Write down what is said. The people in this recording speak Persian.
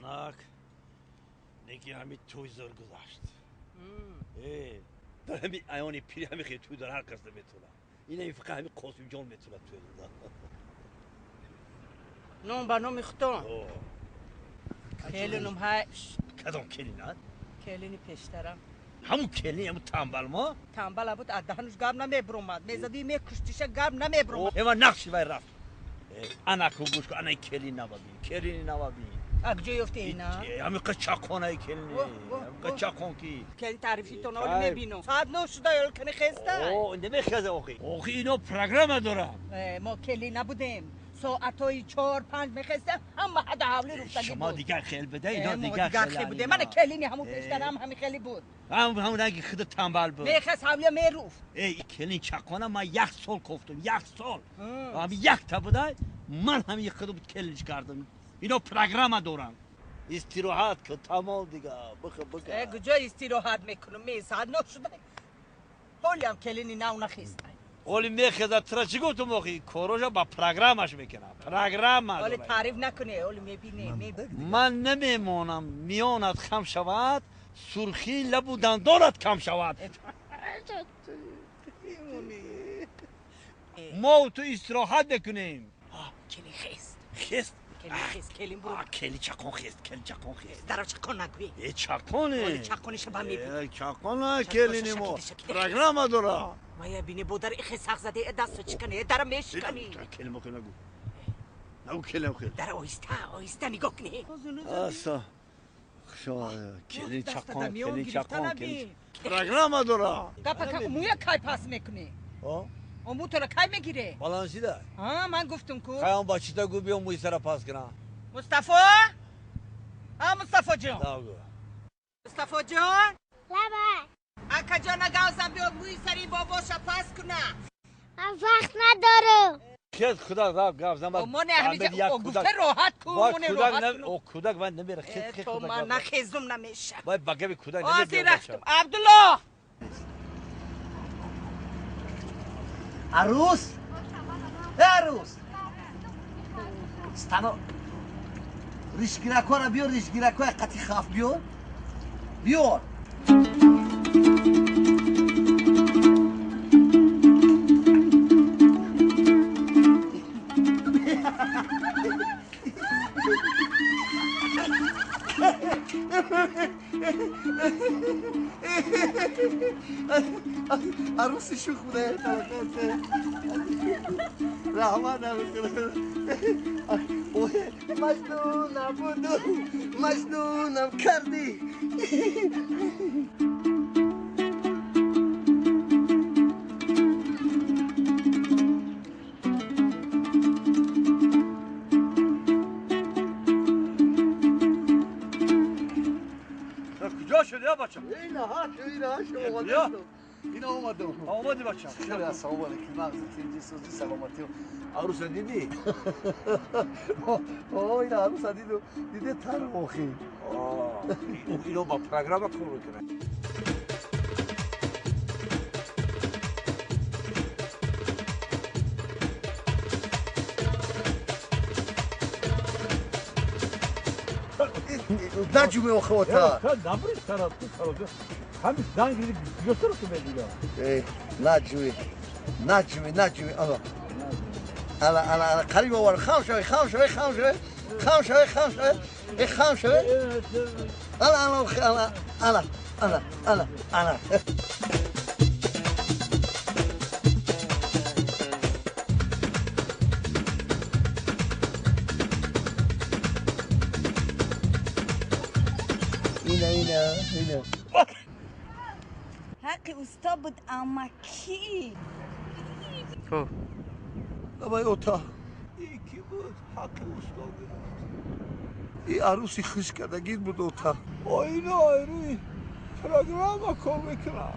آناک نگی همی توی زور گذاشت داره همی ایانی پیری همی خیلی توی داره هر کس نمیتونه اینه این فقط همی قاسم جان میتونه توی داره نوم با نوم اختون کلینم های کدام کلینات؟ کلینی پیشترم همون کلینی همون تنبل ما؟ تنبل بود ادهانش گاب نمیبرومد میزدی میکشتیشه گاب نمیبرومد اما نقشی بای رفت انا کو گوش کو انا کلین نبابین کلین نبابین اگجا یفته اینا همین قچاقونه ای کلینی قچاقون کی کلی تعریفی تو نالی میبینم ساعت 9 شده یال کنی خسته اوه نمیخزه اوخی اینو پروگرام دارم ما کلی نبودیم ساعتای 4-5 میخسته هم حد حولی رفتگی بود شما دیگر خیل بده اینا دیگر خیل بوده من کلینی همون پیشترم همین خیلی بود همون نگی خود تنبل بود میخست حولی میروف ای کلین چاقونه ما یک سال گفتم یک سال همین یک تا بوده من همین خود بود کلینش کردم اینو پروگرام دارم استراحت کن تمام دیگه بخ کجا استراحت میکنم ساعت 9 شده حالی هم کلینی نو نخسته اولی میخزه ترا چی گفتم موقعی کوروژا با پروگرامش میکنم پروگرام اولی تعریف نکنه اولی میبینه من نمیمونم میانت کم شود سرخی لب و دندانت کم شود ما تو استراحت بکنیم کلی خست خست کلی خست کلیم برو کلی چکن خست کلی چکن خست درو چکن نگوی ای چکونه اولی چکنش با میبینی چکونه کلی نیمو پروگرام دارم ما یه بینی بودر اخی ساق زده دست چکنی در میشکنی کلمه که نگو کلمه خیلی در آیسته نگاه کنی آسا شما کلی چکن پروگرام دارم گپا مویا کای پاس میکنی امو تو را کای میگیره بالانسی ده من گفتم کو خیام با چیتا گو بیام موی سر پاس کنم مصطفی مصطفی جان مصطفی جان لبا اکا جان گازم بیا موی سری باباشا پاس کنه من وقت ندارم خیلی خدا گاف زمان من همیشه گفته راحت کو من راحت او کودک من نمیره خیلی تو من نخیزم نمیشه باید بگه کودک نمیره عبدالله عروس عروس استانو ریشگیرکو را بیار ریشگیرکو قطی خاف بیار عروسی شوخ بوده رحمان مجنونم بودو مجنونم کردی کجا شدی ها بچه؟ اینا اومدم آمدی بچه خیلی السلام علیکم مغزت اینجی سوزی سلامتی عروس دیدی؟ این عروس دیده تر موخی اینو با پروگرام کار میکنه نجومه اخواتا نبریز طرف همین زنگ گیوتر تو بدیلا نجومه الا قریب وار خام شوی الا اینه حق اوستا بود اما کی؟ نبای اوتا کی بود حق اوستا بود این عروسی خوش کردگیر بود اوتا اینا ایروی پروگرام کار میکنم